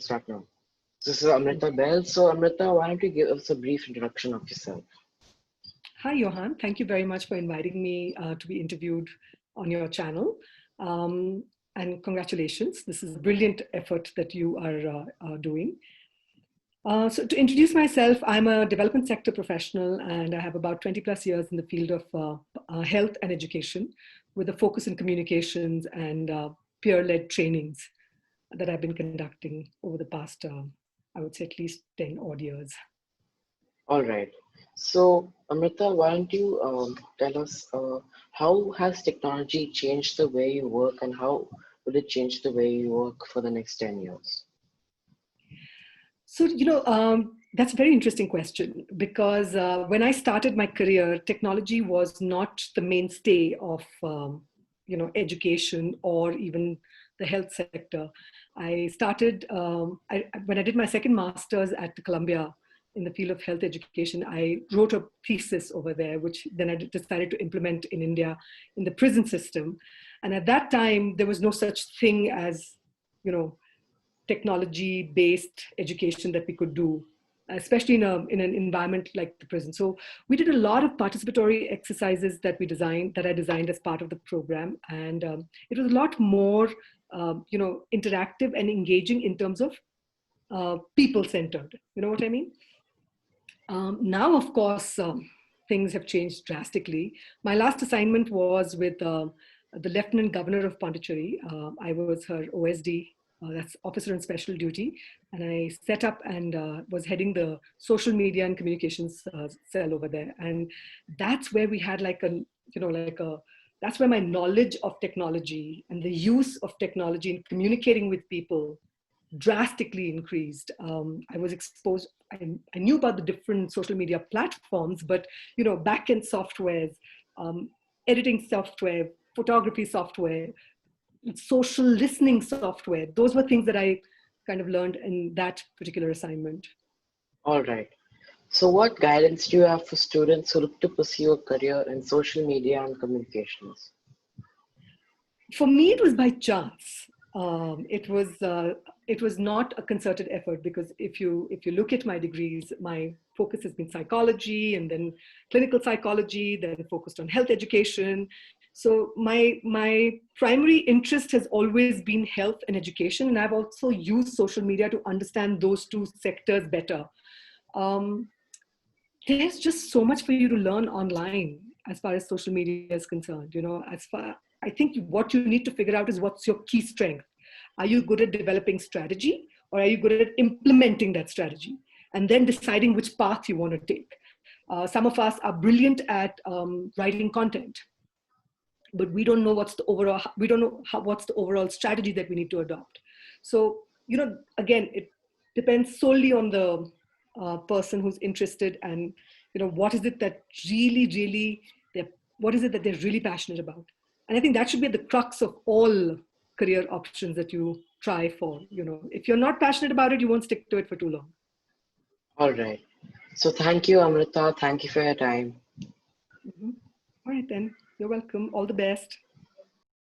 Start now. This is Amrita Bahl. So, Amrita, why don't you give us a brief introduction of yourself? Hi, Johan. Thank you very much for inviting me to be interviewed on your channel. And congratulations. This is a brilliant effort that you are doing. So to introduce myself, I'm a development sector professional and I have about 20 plus years in the field of health and education with a focus in communications and peer-led trainings that I've been conducting over the past, I would say at least 10 odd years. All right. So, Amrita, why don't you tell us how has technology changed the way you work and how will it change the way you work for the next 10 years? So, that's a very interesting question because when I started my career, technology was not the mainstay of, education or even the health sector. I started, when I did my second master's at Columbia in the field of health education, I wrote a thesis over there, which then I decided to implement in India in the prison system. And at that time, there was no such thing as, technology-based education that we could do, especially in an environment like the prison. So we did a lot of participatory exercises that I designed as part of the program, and it was a lot more, interactive and engaging in terms of people-centered. You know what I mean? Now, of course, things have changed drastically. My last assignment was with the Lieutenant Governor of Pondicherry. I was her OSD, that's Officer on Special Duty, and I set up and was heading the social media and communications cell over there. And that's where we had that's where my knowledge of technology and the use of technology in communicating with people drastically increased. I was exposed, I knew about the different social media platforms, but back-end softwares, editing software, photography software, social listening software, those were things that I kind of learned in that particular assignment. All right. So what guidance do you have for students who look to pursue a career in social media and communications? For me, it was by chance. It was not a concerted effort because if you look at my degrees, my focus has been psychology and then clinical psychology, then focused on health education. So my primary interest has always been health and education, and I've also used social media to understand those two sectors better. There's just so much for you to learn online as far as social media is concerned. I think what you need to figure out is what's your key strength. Are you good at developing strategy, or are you good at implementing that strategy and then deciding which path you want to take? Some of us are brilliant at writing content, but we don't know what's the overall strategy that we need to adopt. So, again, it depends solely on the person who's interested and, what is it that what is it that they're really passionate about? And I think that should be at the crux of all career options that you try for. If you're not passionate about it, you won't stick to it for too long. All right. So thank you, Amrita. Thank you for your time. Mm-hmm. All right, then. You're welcome. All the best.